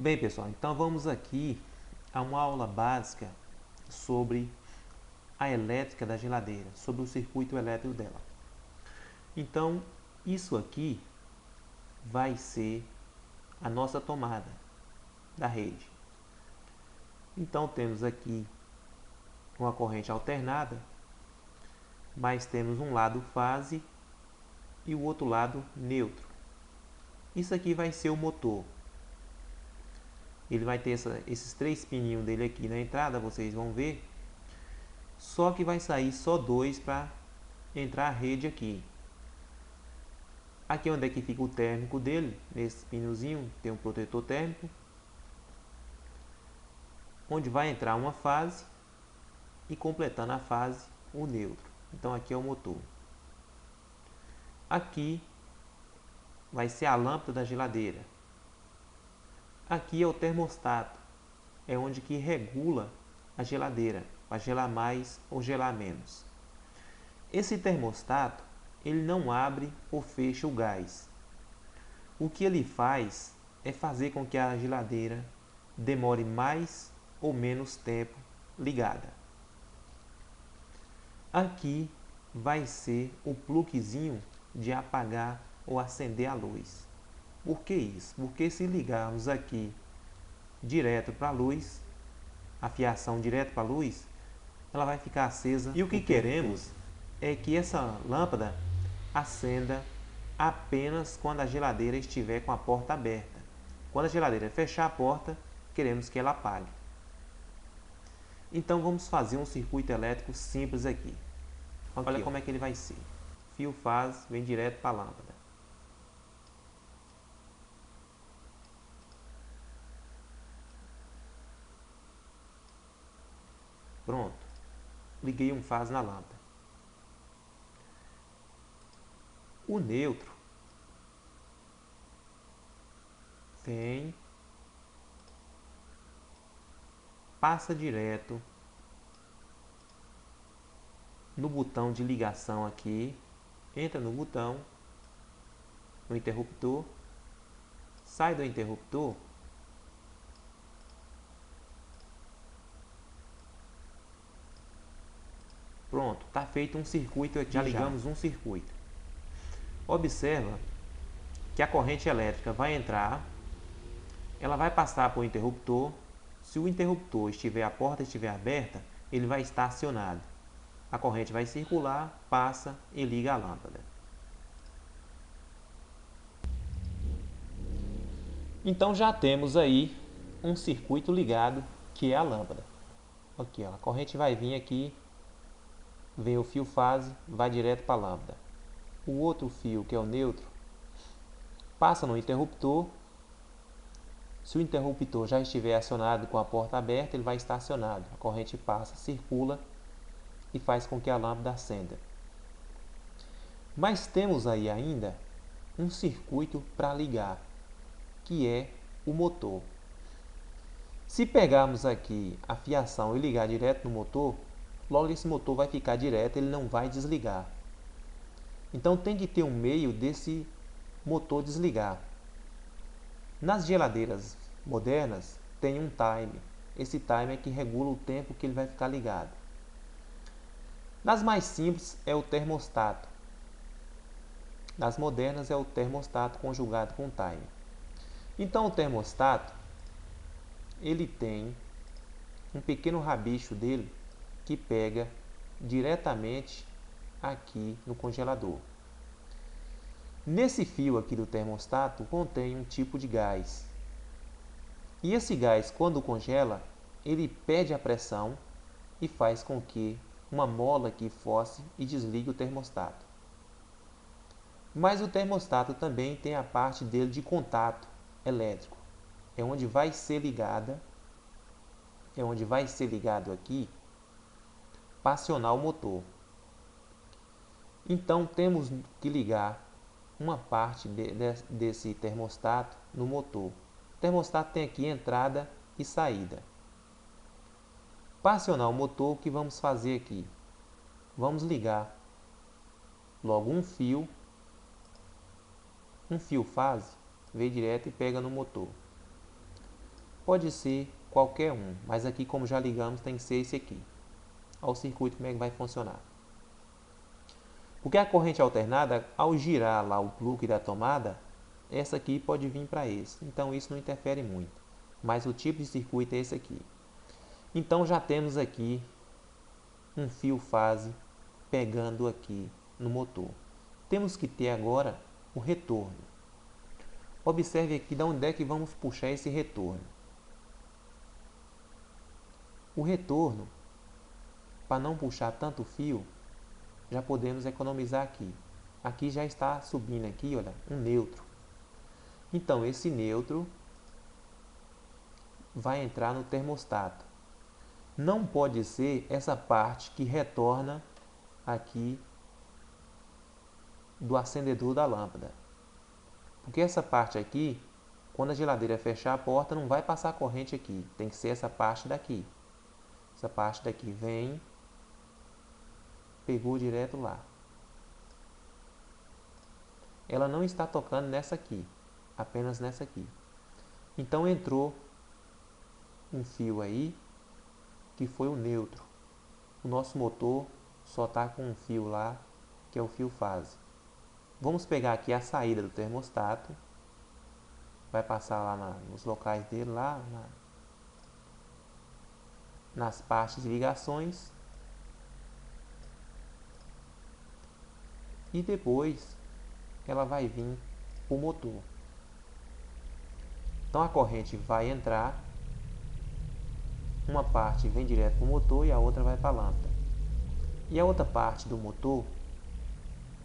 Bem, pessoal, então vamos aqui a uma aula básica sobre a elétrica da geladeira, sobre o circuito elétrico dela. Então, isso aqui vai ser a nossa tomada da rede. Então, temos aqui uma corrente alternada, mas temos um lado fase e o outro lado neutro. Isso aqui vai ser o motor. Ele vai ter esses três pininhos dele aqui na entrada, vocês vão ver. Só que vai sair só dois para entrar a rede aqui. Aqui onde é que fica o térmico dele, nesse pinozinho tem um protetor térmico, onde vai entrar uma fase e completando a fase o neutro. Então aqui é o motor. Aqui vai ser a lâmpada da geladeira. Aqui é o termostato, é onde que regula a geladeira, para gelar mais ou gelar menos. Esse termostato, ele não abre ou fecha o gás. O que ele faz é fazer com que a geladeira demore mais ou menos tempo ligada. Aqui vai ser o pluguezinho de apagar ou acender a luz. Por que isso? Porque se ligarmos aqui direto para a luz, a fiação direto para a luz, ela vai ficar acesa. E o que queremos é que essa lâmpada acenda apenas quando a geladeira estiver com a porta aberta. Quando a geladeira fechar a porta, queremos que ela apague. Então vamos fazer um circuito elétrico simples aqui. Olha como é que ele vai ser. Fio fase vem direto para a lâmpada. Pronto. Liguei um fase na lâmpada. O neutro vem, passa direto no botão de ligação aqui, entra no botão, no interruptor, sai do interruptor, pronto, está feito um circuito aqui, já ligamos um circuito. Observa que a corrente elétrica vai entrar, ela vai passar por o interruptor. Se o interruptor estiver, a porta estiver aberta, ele vai estar acionado. A corrente vai circular, passa e liga a lâmpada. Então já temos aí um circuito ligado, que é a lâmpada. Aqui, ó, a corrente vai vir aqui, vem o fio fase, vai direto para a lâmpada. O outro fio, que é o neutro, passa no interruptor. Se o interruptor já estiver acionado com a porta aberta, ele vai estar acionado. A corrente passa, circula e faz com que a lâmpada acenda. Mas temos aí ainda um circuito para ligar, que é o motor. Se pegarmos aqui a fiação e ligar direto no motor, logo esse motor vai ficar direto, ele não vai desligar. Então tem que ter um meio desse motor desligar. Nas geladeiras modernas tem um timer. Esse timer é que regula o tempo que ele vai ficar ligado. Nas mais simples é o termostato. Nas modernas é o termostato conjugado com timer. Então o termostato, ele tem um pequeno rabicho dele que pega diretamente aqui no congelador. Nesse fio aqui do termostato contém um tipo de gás. E esse gás, quando congela, ele perde a pressão e faz com que uma mola aqui force e desligue o termostato. Mas o termostato também tem a parte dele de contato elétrico. É onde vai ser ligado aqui para acionar o motor. Então temos que ligar uma parte desse termostato no motor. O termostato tem aqui entrada e saída. Para acionar o motor, o que vamos fazer aqui? Vamos ligar logo um fio fase, vem direto e pega no motor. Pode ser qualquer um, mas aqui como já ligamos tem que ser esse aqui. Olha o circuito como é que vai funcionar. Porque a corrente alternada, ao girar lá o plug da tomada, essa aqui pode vir para esse. Então isso não interfere muito. Mas o tipo de circuito é esse aqui. Então já temos aqui um fio fase pegando aqui no motor. Temos que ter agora o retorno. Observe aqui de onde é que vamos puxar esse retorno. O retorno, para não puxar tanto fio, já podemos economizar aqui. Aqui já está subindo aqui, olha, um neutro. Então esse neutro vai entrar no termostato. Não pode ser essa parte que retorna aqui do acendedor da lâmpada. Porque essa parte aqui, quando a geladeira fechar a porta, não vai passar corrente aqui. Tem que ser essa parte daqui. Essa parte daqui vem, pegou direto lá. Ela não está tocando nessa aqui, apenas nessa aqui. Então entrou um fio aí, que foi o neutro. O nosso motor só está com um fio lá, que é o fio fase. Vamos pegar aqui a saída do termostato. Vai passar lá nos locais dele, lá nas partes de ligações. E depois ela vai vir para o motor. Então a corrente vai entrar, uma parte vem direto para o motor e a outra vai para a lâmpada. E a outra parte do motor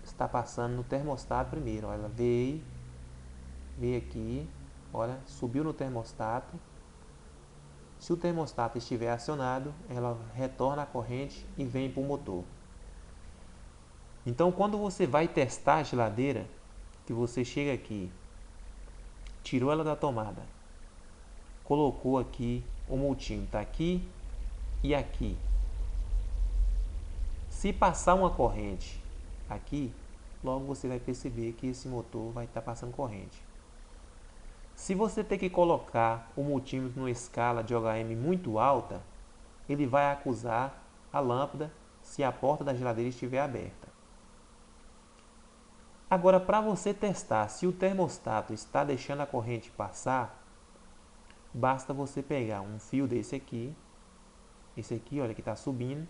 está passando no termostato primeiro. Ela veio aqui, olha, subiu no termostato. Se o termostato estiver acionado, ela retorna a corrente e vem para o motor. Então, quando você vai testar a geladeira, que você chega aqui, tirou ela da tomada, colocou aqui, o multímetro está aqui e aqui. Se passar uma corrente aqui, logo você vai perceber que esse motor vai estar passando corrente. Se você ter que colocar o multímetro numa escala de OHM muito alta, ele vai acusar a lâmpada se a porta da geladeira estiver aberta. Agora, para você testar se o termostato está deixando a corrente passar, basta você pegar um fio desse aqui, esse aqui, olha, que está subindo,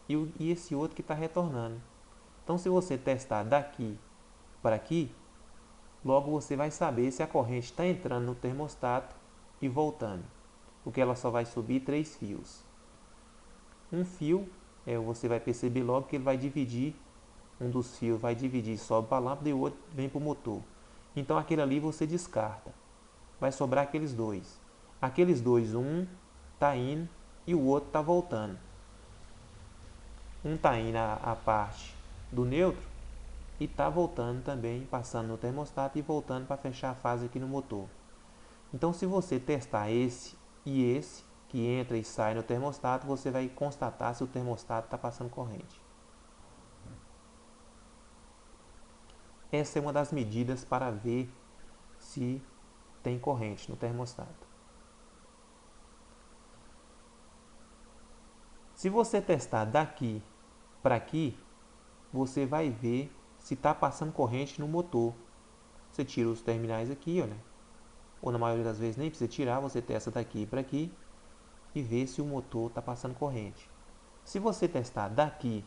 e esse outro que está retornando. Então, se você testar daqui para aqui, logo você vai saber se a corrente está entrando no termostato e voltando, porque ela só vai subir 3 fios. Um fio, você vai perceber logo que ele vai dividir, um dos fios vai dividir, sobe para a lâmpada e o outro vem para o motor. Então aquele ali você descarta, vai sobrar aqueles dois. Aqueles dois, um está indo e o outro está voltando. Um está indo a parte do neutro e está voltando também, passando no termostato e voltando para fechar a fase aqui no motor. Então, se você testar esse e esse, que entra e sai no termostato, você vai constatar se o termostato está passando corrente. Essa é uma das medidas para ver se tem corrente no termostato. Se você testar daqui para aqui, você vai ver se está passando corrente no motor. Você tira os terminais aqui, olha, ou na maioria das vezes nem precisa tirar, você testa daqui para aqui e vê se o motor está passando corrente. Se você testar daqui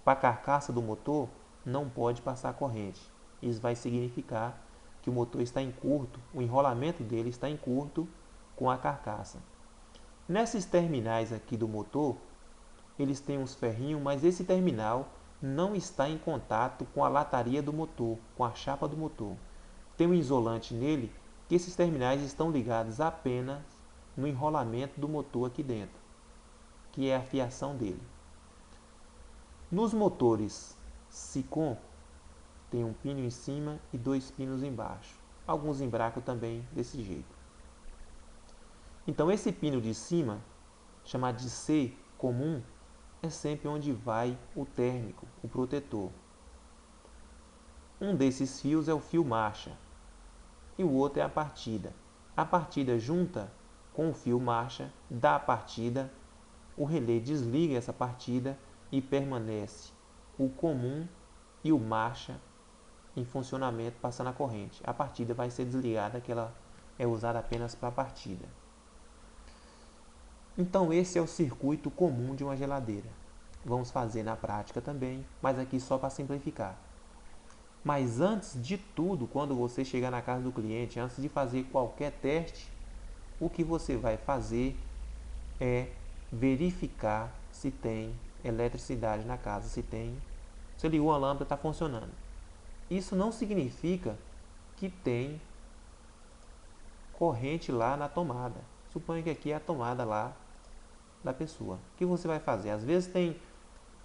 para a carcaça do motor, não pode passar corrente. Isso vai significar que o motor está em curto, o enrolamento dele está em curto com a carcaça. Nesses terminais aqui do motor, eles têm uns ferrinhos, mas esse terminal não está em contato com a lataria do motor, com a chapa do motor. Tem um isolante nele que esses terminais estão ligados apenas no enrolamento do motor aqui dentro, que é a fiação dele. Nos motores Sicom, tem um pino em cima e 2 pinos embaixo. Alguns embracam também desse jeito. Então esse pino de cima, chamado de C comum, é sempre onde vai o térmico, o protetor. Um desses fios é o fio marcha e o outro é a partida. A partida junta com o fio marcha, dá a partida, o relé desliga essa partida e permanece o comum e o marcha em funcionamento passando a corrente. A partida vai ser desligada, que ela é usada apenas para a partida. Então esse é o circuito comum de uma geladeira. Vamos fazer na prática também, mas aqui só para simplificar. Mas antes de tudo, quando você chegar na casa do cliente, antes de fazer qualquer teste, o que você vai fazer é verificar se tem eletricidade na casa, se ligou a lâmpada, está funcionando. Isso não significa que tem corrente lá na tomada. Suponha que aqui é a tomada lá da pessoa. O que você vai fazer? Às vezes tem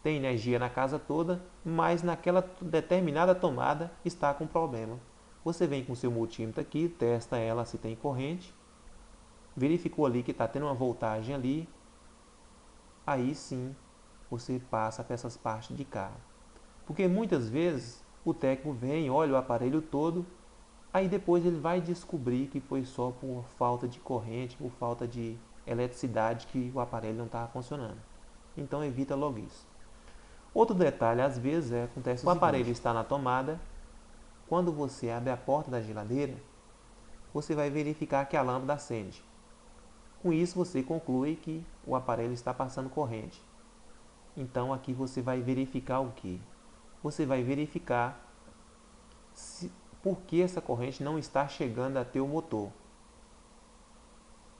energia na casa toda, mas naquela determinada tomada está com problema. Você vem com o seu multímetro aqui, testa ela se tem corrente, verificou ali que está tendo uma voltagem ali, aí sim você passa para essas partes de cá. Porque muitas vezes o técnico vem, olha o aparelho todo, aí depois ele vai descobrir que foi só por falta de corrente, por falta de eletricidade que o aparelho não estava funcionando. Então evita logo isso. Outro detalhe, às vezes, acontece o aparelho está na tomada, quando você abre a porta da geladeira, você vai verificar que a lâmpada acende. Com isso você conclui que o aparelho está passando corrente. Então aqui você vai verificar o que? Você vai verificar por que essa corrente não está chegando até o motor.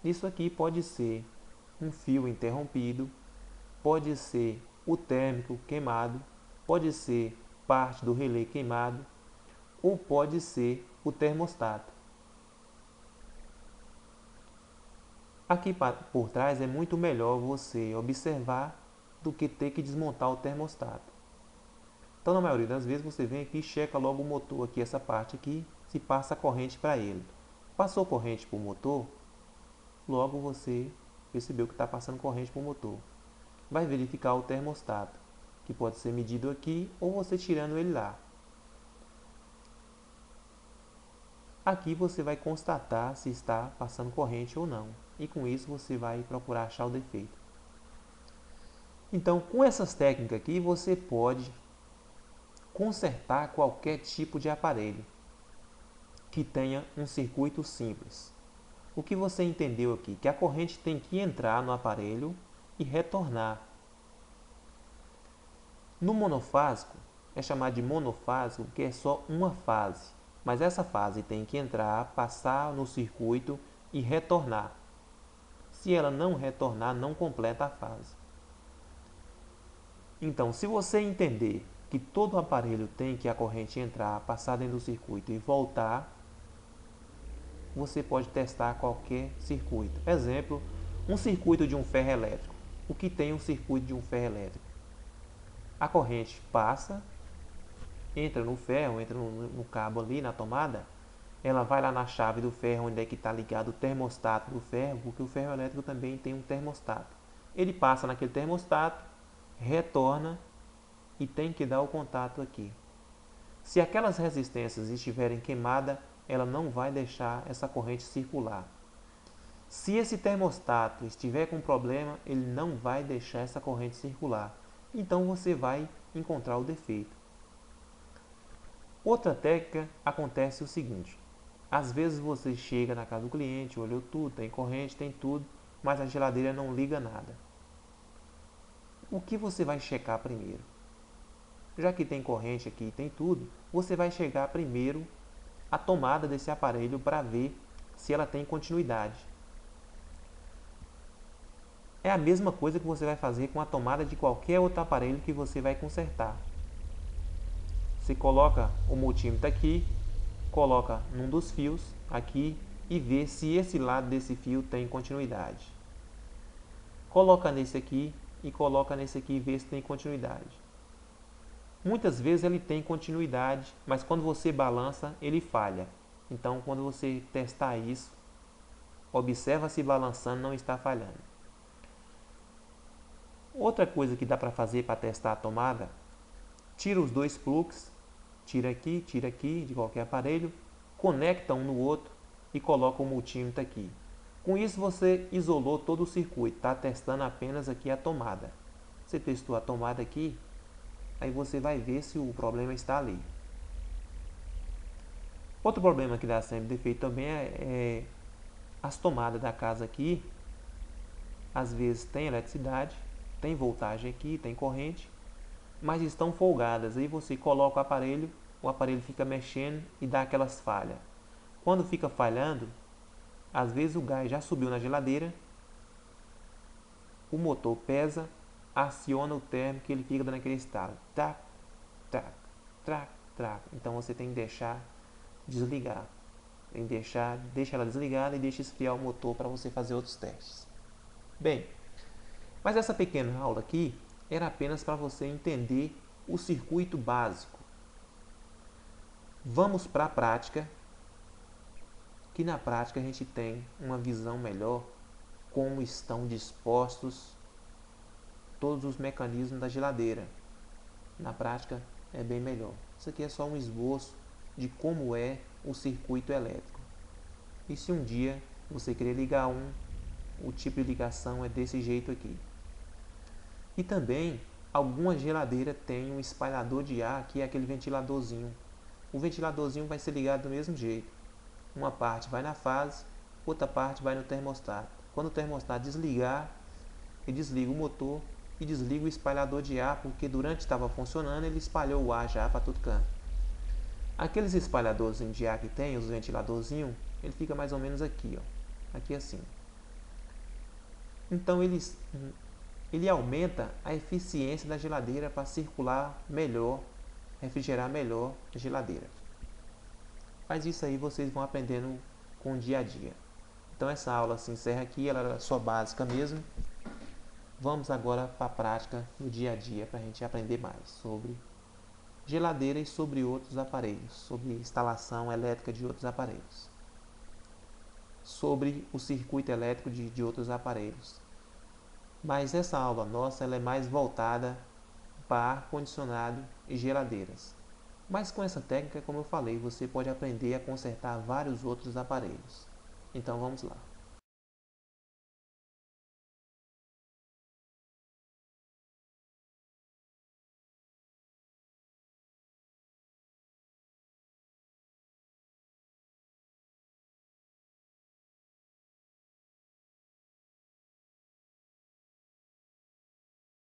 Isso aqui pode ser um fio interrompido, pode ser o térmico queimado, pode ser parte do relé queimado ou pode ser o termostato. Aqui por trás é muito melhor você observar do que ter que desmontar o termostato. Então, na maioria das vezes, você vem aqui e checa logo o motor aqui, essa parte aqui, se passa corrente para ele. Passou corrente para o motor, logo você percebeu que está passando corrente para o motor. Vai verificar o termostato, que pode ser medido aqui ou você tirando ele lá. Aqui você vai constatar se está passando corrente ou não. E com isso você vai procurar achar o defeito. Então, com essas técnicas aqui, você pode consertar qualquer tipo de aparelho que tenha um circuito simples. O que você entendeu aqui? Que a corrente tem que entrar no aparelho e retornar. No monofásico, é chamado de monofásico porque é só uma fase. Mas essa fase tem que entrar, passar no circuito e retornar. Se ela não retornar, não completa a fase. Então, se você entender que todo aparelho tem que a corrente entrar, passar dentro do circuito e voltar, você pode testar qualquer circuito. Exemplo, um circuito de um ferro elétrico. O que tem um circuito de um ferro elétrico? A corrente passa, entra no ferro, entra no cabo ali, na tomada, ela vai lá na chave do ferro, onde é que está ligado o termostato do ferro, porque o ferro elétrico também tem um termostato. Ele passa naquele termostato, retorna e tem que dar o contato aqui. Se aquelas resistências estiverem queimadas, ela não vai deixar essa corrente circular. Se esse termostato estiver com problema, ele não vai deixar essa corrente circular. Então você vai encontrar o defeito. Outra técnica acontece o seguinte: às vezes você chega na casa do cliente, olhou tudo, tem corrente, tem tudo, mas a geladeira não liga nada. O que você vai checar primeiro? Já que tem corrente aqui, tem tudo, você vai chegar primeiro a tomada desse aparelho para ver se ela tem continuidade. É a mesma coisa que você vai fazer com a tomada de qualquer outro aparelho que você vai consertar. Você coloca o multímetro aqui, coloca num dos fios aqui e vê se esse lado desse fio tem continuidade. Coloca nesse aqui e coloca nesse aqui e vê se tem continuidade. Muitas vezes ele tem continuidade, mas quando você balança, ele falha. Então, quando você testar isso, observa se balançando não está falhando. Outra coisa que dá para fazer para testar a tomada, tira os dois plugs, tira aqui de qualquer aparelho, conecta um no outro e coloca o multímetro aqui. Com isso você isolou todo o circuito, está testando apenas aqui a tomada. Você testou a tomada aqui, aí você vai ver se o problema está ali. Outro problema que dá sempre defeito também é as tomadas da casa aqui. Às vezes tem eletricidade, tem voltagem aqui, tem corrente, mas estão folgadas. Aí você coloca o aparelho fica mexendo e dá aquelas falhas. Quando fica falhando, às vezes o gás já subiu na geladeira, o motor pesa, aciona o térmico e ele fica dando aquele estalo. Tac, tac, tac, tac. Então você tem que deixar desligar. Tem que deixa ela desligada e deixa esfriar o motor para você fazer outros testes. Bem, mas essa pequena aula aqui era apenas para você entender o circuito básico. Vamos para a prática, que na prática a gente tem uma visão melhor como estão dispostos todos os mecanismos da geladeira. Na prática é bem melhor. Isso aqui é só um esboço de como é o circuito elétrico. E se um dia você querer ligar o tipo de ligação é desse jeito aqui. E também alguma geladeira tem um espalhador de ar, que é aquele ventiladorzinho. O ventiladorzinho vai ser ligado do mesmo jeito. Uma parte vai na fase, outra parte vai no termostato. Quando o termostato desligar, ele desliga o motor e desliga o espalhador de ar, porque durante estava funcionando ele espalhou o ar já para todo canto. Aqueles espalhadorzinhos de ar que tem, os ventiladorzinhos, ele fica mais ou menos aqui, ó. Aqui assim. Então ele aumenta a eficiência da geladeira para circular melhor, refrigerar melhor a geladeira. Mas isso aí vocês vão aprendendo com o dia a dia. Então essa aula se encerra aqui, ela era só básica mesmo. Vamos agora para a prática no dia a dia para a gente aprender mais sobre geladeira e sobre outros aparelhos, sobre instalação elétrica de outros aparelhos, sobre o circuito elétrico de outros aparelhos. Mas essa aula nossa ela é mais voltada para ar-condicionado e geladeiras. Mas com essa técnica, como eu falei, você pode aprender a consertar vários outros aparelhos. Então vamos lá.